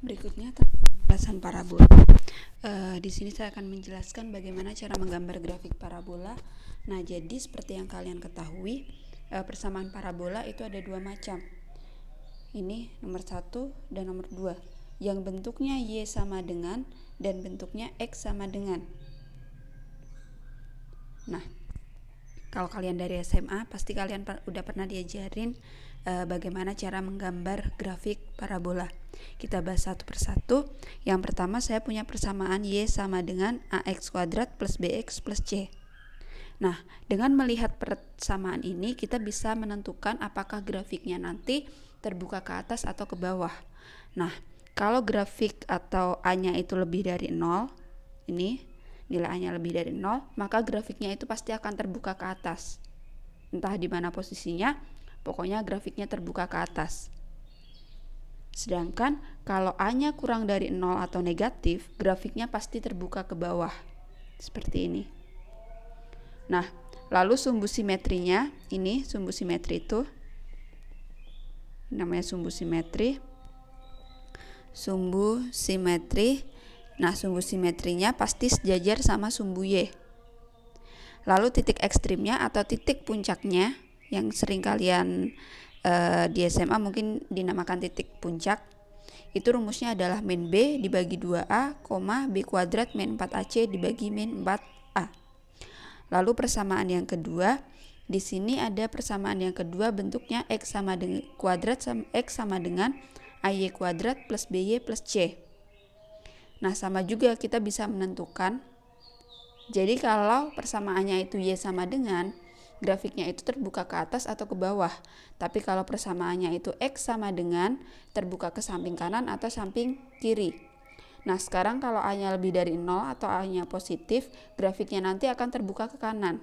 Berikutnya penjelasan parabola. Di sini saya akan menjelaskan bagaimana cara menggambar grafik parabola. Nah, jadi seperti yang kalian ketahui, persamaan parabola itu ada dua macam. Ini nomor 1 dan nomor 2. Yang bentuknya Y sama dengan dan bentuknya X sama dengan. Nah, kalau kalian dari SMA, pasti kalian udah pernah diajarin bagaimana cara menggambar grafik parabola. Kita bahas satu persatu. Yang pertama, saya punya persamaan Y sama dengan AX kuadrat plus BX plus C. Nah, dengan melihat persamaan ini, kita bisa menentukan apakah grafiknya nanti terbuka ke atas atau ke bawah. Nah, kalau grafik atau A-nya itu lebih dari 0, ini nilai A-nya lebih dari 0, maka grafiknya itu pasti akan terbuka ke atas. Entah di mana posisinya, pokoknya grafiknya terbuka ke atas. Sedangkan kalau A-nya kurang dari 0 atau negatif, grafiknya pasti terbuka ke bawah. Seperti ini. Nah, lalu sumbu simetrinya, ini sumbu simetri itu namanya sumbu simetri. Sumbu simetri. Nah, sumbu simetrinya pasti sejajar sama sumbu Y. Lalu titik ekstrimnya atau titik puncaknya yang sering kalian di SMA mungkin dinamakan titik puncak. Itu rumusnya adalah min B dibagi 2A, B kuadrat min 4AC dibagi min 4A. Lalu persamaan yang kedua, di sini ada persamaan yang kedua bentuknya X sama dengan kuadrat X sama dengan AY kuadrat plus BY plus C. Nah, sama juga kita bisa menentukan. Jadi kalau persamaannya itu Y sama dengan, grafiknya itu terbuka ke atas atau ke bawah. Tapi kalau persamaannya itu X sama dengan, terbuka ke samping kanan atau samping kiri. Nah, sekarang kalau A-nya lebih dari 0 atau A-nya positif, grafiknya nanti akan terbuka ke kanan.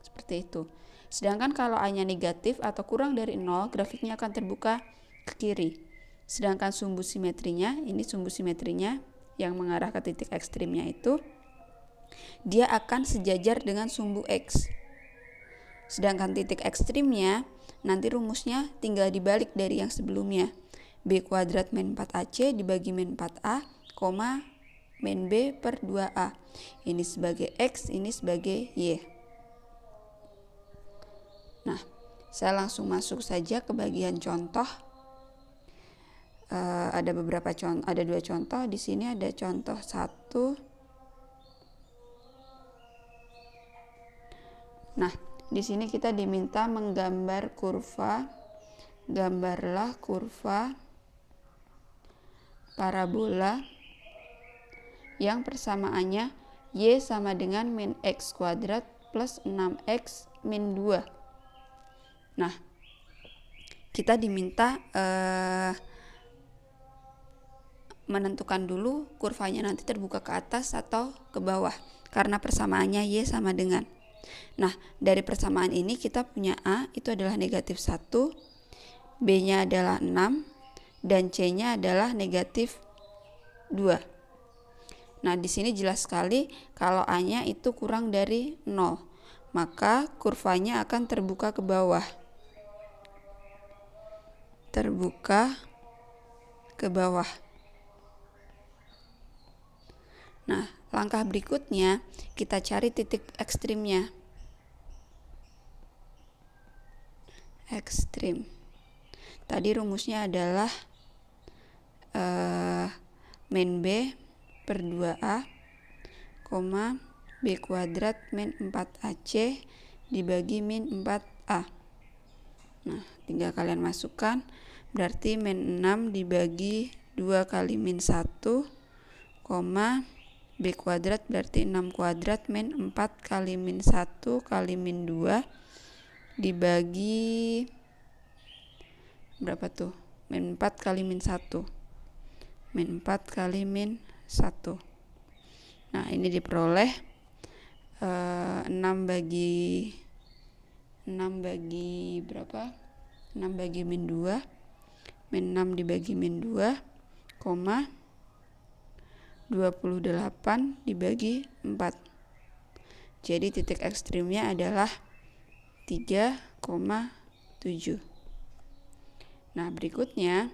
Seperti itu. Sedangkan kalau A-nya negatif atau kurang dari 0, grafiknya akan terbuka ke kiri. Sedangkan sumbu simetrinya, ini sumbu simetrinya yang mengarah ke titik ekstrimnya itu, dia akan sejajar dengan sumbu X. Sedangkan titik ekstrimnya, nanti rumusnya tinggal dibalik dari yang sebelumnya. B kuadrat min 4AC dibagi min 4A, min B per 2A. Ini sebagai X, ini sebagai Y. Nah, saya langsung masuk saja ke bagian contoh. Ada beberapa contoh, ada 2 contoh. Di sini ada contoh 1. Nah, di sini kita diminta menggambar kurva. Gambarlah kurva parabola yang persamaannya Y sama dengan min X kuadrat plus 6X min 2. Nah, kita diminta menentukan dulu kurvanya nanti terbuka ke atas atau ke bawah karena persamaannya Y sama dengan. Nah, dari persamaan ini kita punya A itu adalah negatif 1, B-nya adalah 6, dan C-nya adalah negatif 2. Nah, di sini jelas sekali kalau A-nya itu kurang dari 0, maka kurvanya akan terbuka ke bawah. Terbuka ke bawah. Nah, langkah berikutnya kita cari titik ekstrimnya. Ekstrim. Tadi rumusnya adalah min B per 2A, B kuadrat min 4AC dibagi min 4A. Nah, tinggal kalian masukkan. Berarti min 6 dibagi 2 kali min 1, B kuadrat berarti 6 kuadrat min 4 kali min 1 kali min 2 dibagi berapa tuh? Min 4 kali min 1. Min 4 kali min 1. Nah, ini diperoleh 6 bagi berapa? 6 bagi min 2. Min 6 dibagi min 2, 28 dibagi 4. Jadi titik ekstrimnya adalah 3,7. Nah, berikutnya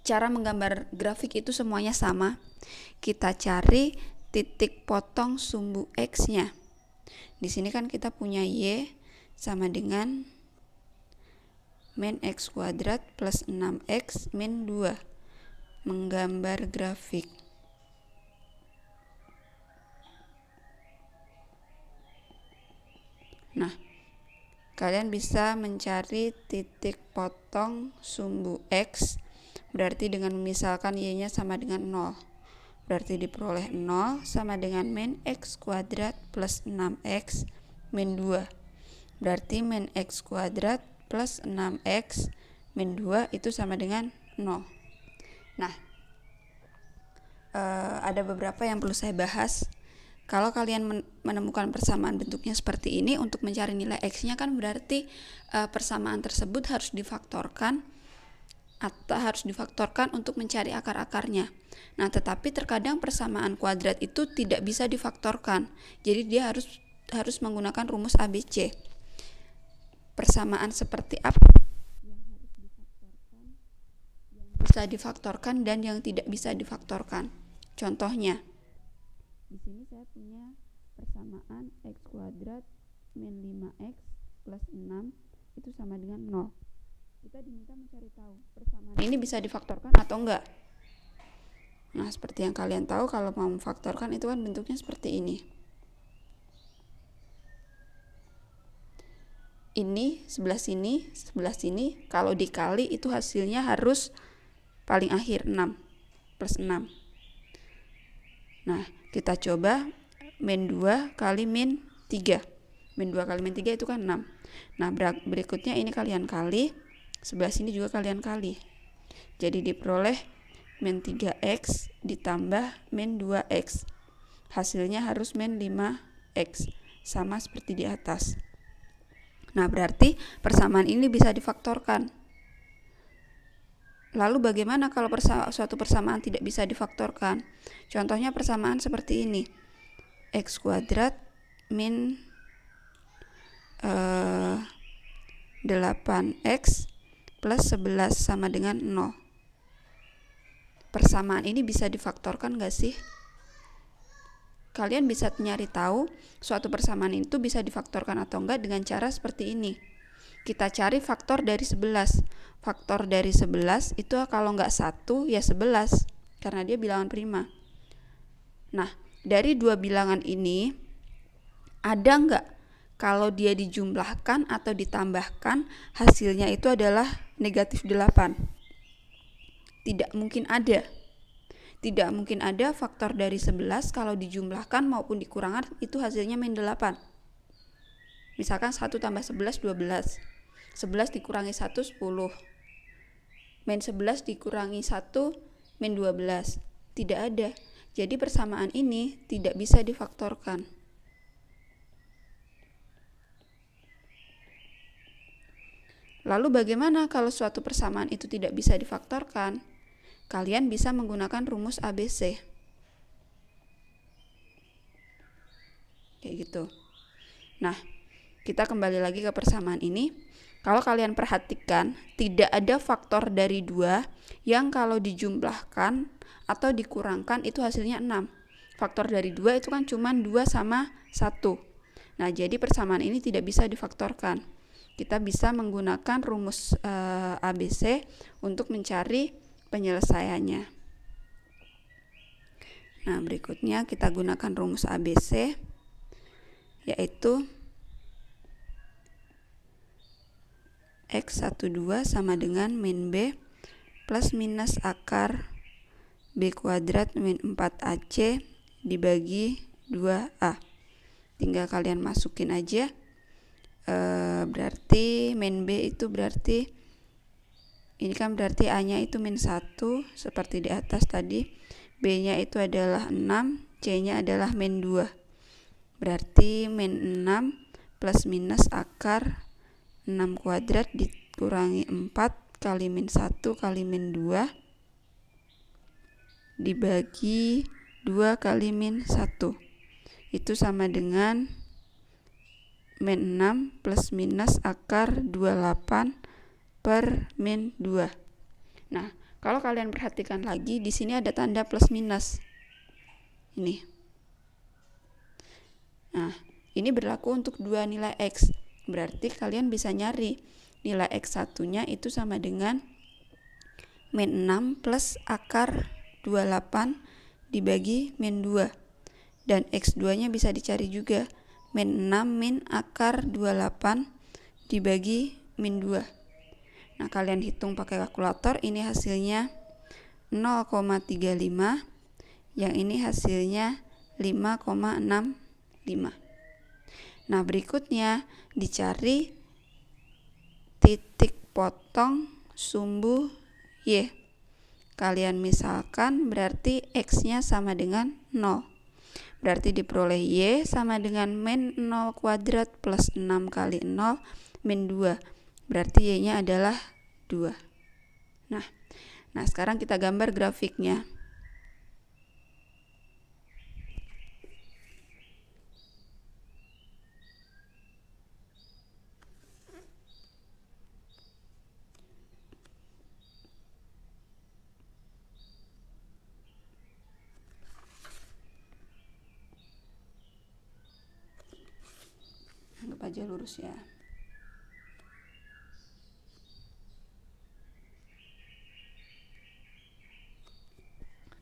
cara menggambar grafik itu semuanya sama. Kita cari titik potong sumbu X-nya. Di sini kan kita punya Y sama dengan min X kuadrat plus 6X min 2. Menggambar grafik. Nah, kalian bisa mencari titik potong sumbu X, berarti dengan misalkan Y-nya sama dengan 0. Berarti diperoleh 0 sama dengan min X kuadrat plus 6X min 2. Berarti min X kuadrat plus 6X min 2 itu sama dengan 0. Nah, ada beberapa yang perlu saya bahas. Kalau kalian menemukan persamaan bentuknya seperti ini, untuk mencari nilai X-nya kan berarti persamaan tersebut harus difaktorkan atau harus difaktorkan untuk mencari akar-akarnya. Nah, tetapi terkadang persamaan kuadrat itu tidak bisa difaktorkan. Jadi dia harus menggunakan rumus ABC. Persamaan seperti apa yang harus difaktorkan, yang bisa difaktorkan dan yang tidak bisa difaktorkan. Contohnya, di sini saya punya persamaan X kuadrat min 5X plus 6 itu sama dengan 0. Kita diminta mencari tahu persamaan ini bisa difaktorkan atau enggak. Nah, seperti yang kalian tahu, kalau mau memfaktorkan itu kan bentuknya seperti ini. Ini sebelah sini, kalau dikali itu hasilnya harus paling akhir 6 plus 6. Nah, kita coba min 2 kali min 3. Min 2 kali min 3 itu kan 6. Nah, berikutnya ini kalian kali, sebelah sini juga kalian kali. Jadi diperoleh min 3X ditambah min 2X. Hasilnya harus min 5X, sama seperti di atas. Nah, berarti persamaan ini bisa difaktorkan. Lalu bagaimana kalau suatu persamaan tidak bisa difaktorkan? Contohnya persamaan seperti ini. X kuadrat min 8X plus 11 sama dengan 0. Persamaan ini bisa difaktorkan gak sih? Kalian bisa nyari tahu suatu persamaan itu bisa difaktorkan atau enggak dengan cara seperti ini. Kita cari faktor dari 11. Faktor dari 11 itu kalau enggak 1 ya 11, karena dia bilangan prima. Nah, dari dua bilangan ini ada enggak kalau dia dijumlahkan atau ditambahkan hasilnya itu adalah negatif 8? Tidak mungkin ada. Tidak mungkin ada faktor dari 11 kalau dijumlahkan maupun dikurangkan itu hasilnya min 8. Misalkan 1 tambah 11, 12. 11 dikurangi 1, 10. Min 11 dikurangi 1, min 12. Tidak ada. Jadi persamaan ini tidak bisa difaktorkan. Lalu bagaimana kalau suatu persamaan itu tidak bisa difaktorkan? Kalian bisa menggunakan rumus ABC. Kayak gitu. Nah, kita kembali lagi ke persamaan ini. Kalau kalian perhatikan, tidak ada faktor dari 2 yang kalau dijumlahkan atau dikurangkan itu hasilnya 6. Faktor dari 2 itu kan cuma 2 sama 1. Nah, jadi persamaan ini tidak bisa difaktorkan. Kita bisa menggunakan rumus ABC untuk mencari penyelesaiannya. Nah, berikutnya kita gunakan rumus ABC, yaitu X12 sama dengan min B plus minus akar B kuadrat min 4AC dibagi 2A. Tinggal kalian masukin aja. Berarti min B itu berarti ini kan berarti A-nya itu min 1 seperti di atas tadi. B-nya itu adalah 6, C-nya adalah min 2. Berarti min 6 plus minus akar 6 kuadrat dikurangi 4 kali min 1 kali min 2 dibagi 2 kali min 1. Itu sama dengan min 6 plus minus akar 28 per min 2. Nah, Kalau kalian perhatikan lagi, di sini ada tanda plus minus. Ini. Nah, ini berlaku untuk dua nilai X. Berarti kalian bisa nyari nilai X satunya itu sama dengan min 6 plus akar 28 dibagi min 2. Dan X2 nya bisa dicari juga, min 6 min akar 28 dibagi min 2. Nah, kalian hitung pakai kalkulator, ini hasilnya 0,35, yang ini hasilnya 5,65. Nah, berikutnya dicari titik potong sumbu Y. Kalian misalkan berarti X-nya sama dengan 0. Berarti diperoleh Y sama dengan min 0 kuadrat plus 6 kali 0 min 2. Berarti Y-nya adalah 2. Nah, sekarang kita gambar grafiknya. Anggap aja lurus ya.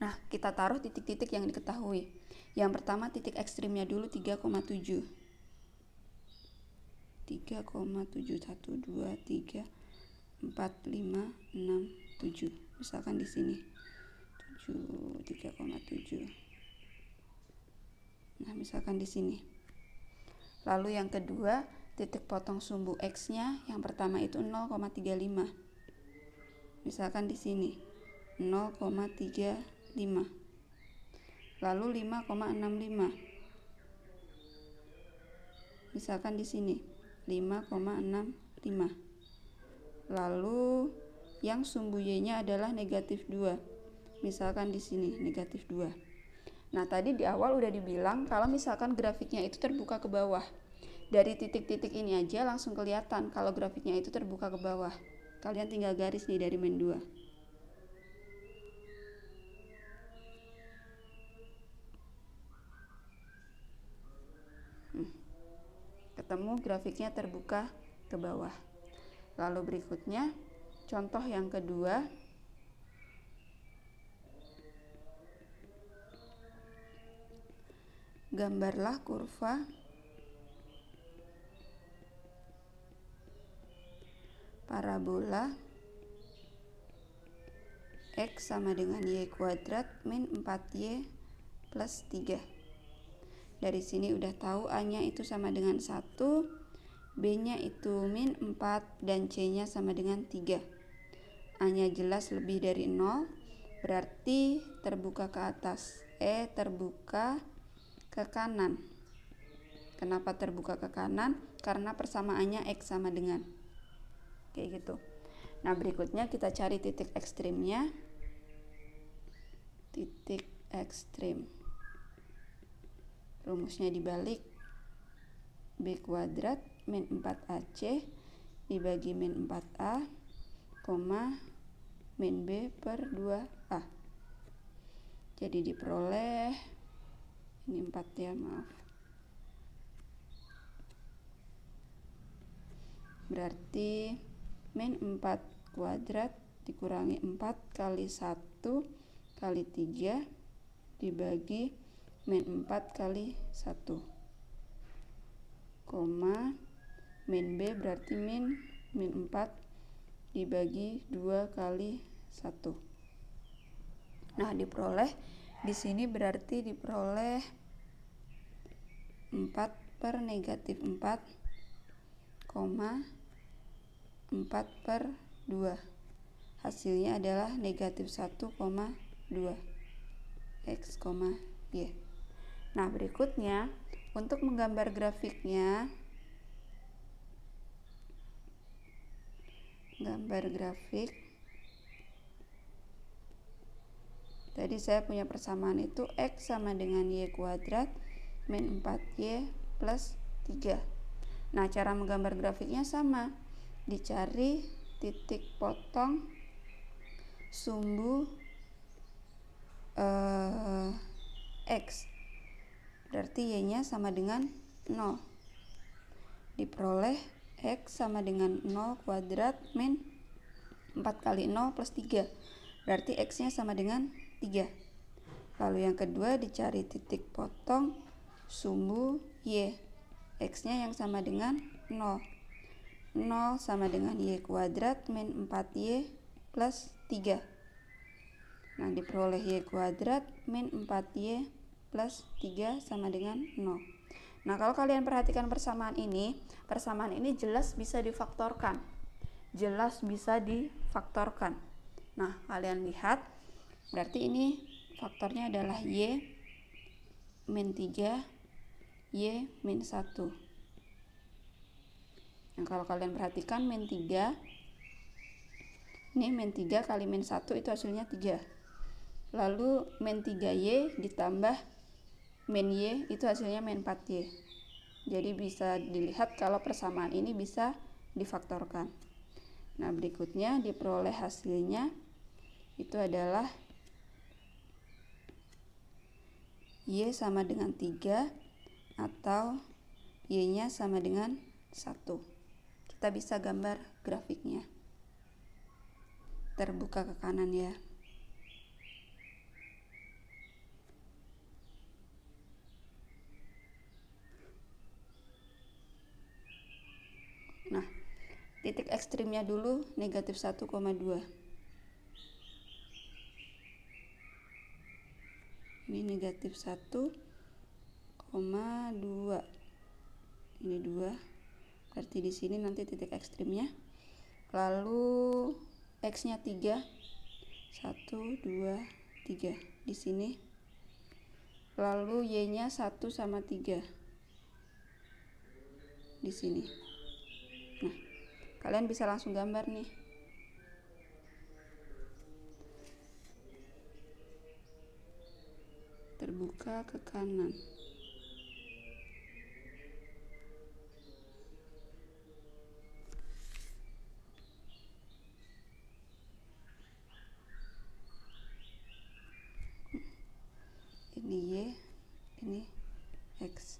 Nah, kita taruh titik-titik yang diketahui. Yang pertama titik ekstrimnya dulu 3,7. 3,7 1 2 3 4 5 6 7. Misalkan di sini 3,7. Nah, misalkan di sini. Lalu yang kedua, titik potong sumbu X-nya yang pertama itu 0,35. Misalkan di sini 0,35. Lalu 5,65. Misalkan di sini 5,65. Lalu yang sumbu Y-nya adalah negatif 2. Misalkan di sini negatif 2. Nah, tadi di awal udah dibilang kalau misalkan grafiknya itu terbuka ke bawah. Dari titik-titik ini aja langsung kelihatan kalau grafiknya itu terbuka ke bawah. Kalian tinggal garis nih dari min 2. Ketemu grafiknya terbuka ke bawah. Lalu berikutnya, contoh yang kedua. Gambarlah kurva parabola X sama dengan Y kuadrat min 4Y plus 3. Dari sini udah tahu A-nya itu sama dengan 1, B-nya itu min 4, dan C-nya sama dengan 3. A-nya jelas lebih dari 0, berarti terbuka ke atas. E terbuka ke kanan. Kenapa terbuka ke kanan? Karena persamaannya X sama dengan. Kayak gitu. Nah, berikutnya kita cari titik ekstrimnya. Titik ekstrim. Rumusnya dibalik. B kuadrat min 4AC dibagi min 4A, min B per 2A. Jadi diperoleh, ini 4 ya, maaf. Berarti min 4 kuadrat dikurangi 4 kali 1 kali 3 dibagi min 4 kali 1, min B berarti min 4 dibagi 2 kali 1. Nah, diperoleh di sini berarti diperoleh 4 per negatif 4, 4 per 2. Hasilnya adalah negatif 1,2 X, Y. Nah, berikutnya untuk menggambar grafiknya, gambar grafik. Tadi saya punya persamaan itu X sama dengan Y kuadrat min 4Y plus 3. Nah, cara menggambar grafiknya sama. Dicari titik potong sumbu X, berarti Y-nya sama dengan 0. Diperoleh X sama dengan 0 kuadrat min 4 kali 0 plus 3, berarti X-nya sama dengan 3. Lalu yang kedua dicari titik potong sumbu Y, X-nya yang sama dengan 0. 0 sama dengan Y kuadrat min 4Y plus 3. Nah, diperoleh Y kuadrat min 4Y plus 3 sama dengan 0. Nah, kalau kalian perhatikan persamaan ini jelas bisa difaktorkan. Nah, kalian lihat, berarti ini faktornya adalah Y min 3, Y min 1. Nah, kalau kalian perhatikan min 3, ini min 3 kali min 1 itu hasilnya 3. Lalu min 3Y ditambah min Y itu hasilnya min 4Y. Jadi bisa dilihat kalau persamaan ini bisa difaktorkan. Nah, berikutnya diperoleh hasilnya itu adalah Y sama dengan 3 atau Y-nya sama dengan 1. Kita bisa gambar grafiknya. Terbuka ke kanan ya. Nah, titik ekstrimnya dulu negatif 1,2. Ini negatif 1,2. Ini 2. Berarti di sini nanti titik ekstrimnya. Lalu X-nya 3. 1, 2, 3 di sini. Lalu Y-nya 1 sama 3 di sini. Nah, kalian bisa langsung gambar nih. Terbuka ke kanan. Ini Y, ini X.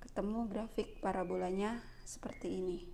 Ketemu grafik parabolanya seperti ini.